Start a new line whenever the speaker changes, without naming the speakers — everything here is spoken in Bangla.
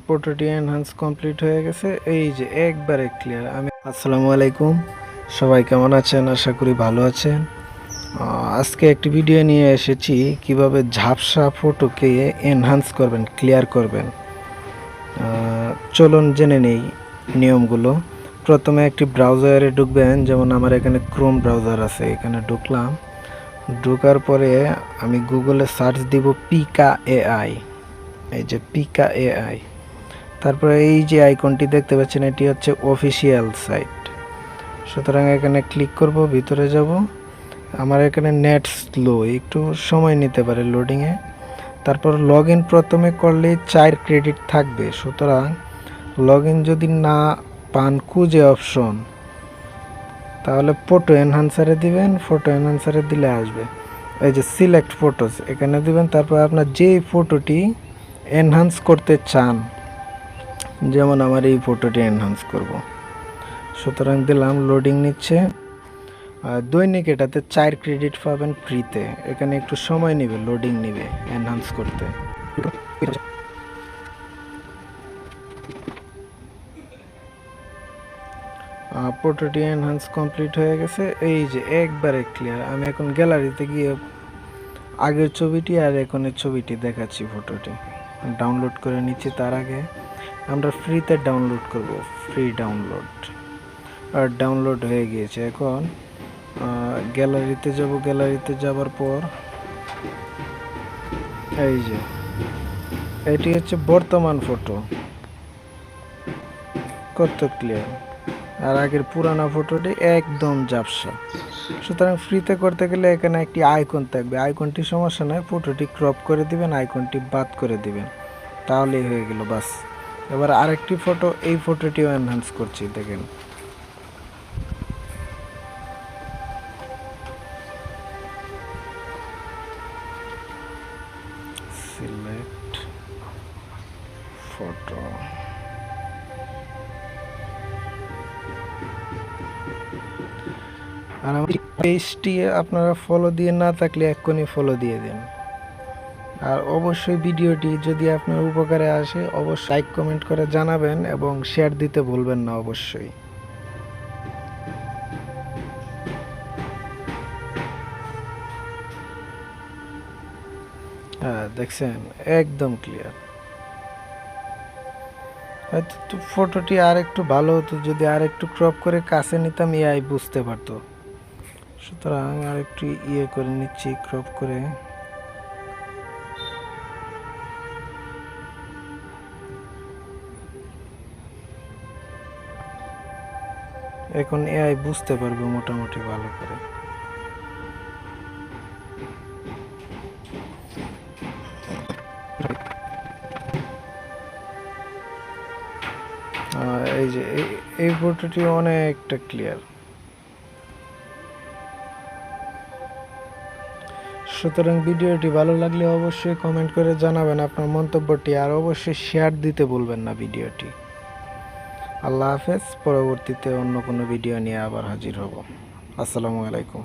ফটোটি এনহান্স কমপ্লিট হয়ে গেছে। এই যে একবারে ক্লিয়ার। আসসালামু আলাইকুম, সবাই কেমন আছেন? আশা করি ভালো আছেন। আজকে একটি ভিডিও নিয়ে এসেছি কিভাবে ঝাপসা ফটোকে এনহান্স করবেন, ক্লিয়ার করবেন। চলুন জেনে নেই নিয়মগুলো। প্রথমে একটি ব্রাউজারে ঢুকবেন, যেমন আমার এখানে ক্রোম ব্রাউজার আছে, এখানে ঢুকলাম। ঢোকার পরে আমি গুগলে সার্চ দিব পিকা এআই। এই যে পিকা এআই, তারপরে এই যে আইকনটি দেখতে পাচ্ছেন, এটি হচ্ছে অফিসিয়াল সাইট। সুতরাং এখানে ক্লিক করব, ভিতরে যাব। আমার এখানে নেট স্লো, একটু সময় নিতে পারে লোডিংয়ে। তারপর লগ ইন প্রথমে করলে 4 ক্রেডিট থাকবে। সুতরাং লগ ইন যদি না পান খুঁজে অপশন, তাহলে ফটো এনহান্সারে দিবেন, ফটো এনহান্সারে দিলে আসবে। এই যে সিলেক্ট ফটোস, এখানে দিবেন। তারপর আপনার যে ফটোটি এনহান্স করতে চান, যেমন আমার এই ফটোটি এনহান্স করব, সুতরাং দিলাম। লোডিং নিচ্ছে। দৈনিক এটাতে 4 ক্রেডিট পাবেন ফ্রিতে। এখানে একটু সময় নেবে, লোডিং নেবে এনহান্স করতে। ফটোটি এনহান্স কমপ্লিট হয়ে গেছে। এই যে একবারে ক্লিয়ার। আমি এখন গ্যালারিতে গিয়ে আগের ছবিটি আর এখনের ছবিটি দেখাচ্ছি। ফটোটি ডাউনলোড করে নিচ্ছি। তার আগে আমরা ফ্রিতে ডাউনলোড করব, ফ্রি ডাউনলোড। আর ডাউনলোড হয়ে গিয়েছে। এখন গ্যালারিতে যাব। গ্যালারিতে যাবার পর এই যে এটি হচ্ছে বর্তমান ফটো, কত ক্লিয়ার। আর আগের পুরানা ফটোটি একদম ঝাপসা। সুতরাং ফ্রিতে করতে গেলে এখানে একটি আইকন থাকবে, আইকনটি সমস্যা নয়, ফটোটি ক্রপ করে দিবেন, আইকনটি বাদ করে দিবেন, তাহলেই হয়ে গেল, বাস। এবার আরেকটি ফটো, এই ফটোটিও এনহান্স করছি, দেখেন। Select photo. আর আমার পেজটি আপনারা ফলো দিয়ে না থাকলে এক্ষুনি ফলো দিয়ে দিন। আর অবশ্যই ভিডিওটি যদি আপনার উপকারে আসে, অবশ্যই লাইক কমেন্ট করে জানাবেন এবং শেয়ার দিতে ভুলবেন না অবশ্যই। হ্যাঁ, দেখছেন একদম ক্লিয়ার। হয়তো ফটোটি আর একটু ভালো হতো যদি আর একটু ক্রপ করে কাছে নিতাম, এআই বুঝতে পারতো। সুতরাং আর একটু করে নিচ্ছি, ক্রপ করে। এখন এআই বুঝতে পারবে মোটামুটি ভালো করে। এই যে এই ফটোটি অনেকটা ক্লিয়ার। সুতরাং ভিডিওটি ভালো লাগলে অবশ্যই কমেন্ট করে জানাবেন আপনার মন্তব্যটি, আর অবশ্যই শেয়ার দিতে ভুলবেন না ভিডিওটি। আল্লাহ হাফেজ। পরবর্তীতে অন্য কোনো ভিডিও নিয়ে আবার হাজির হব। আসসালামু আলাইকুম।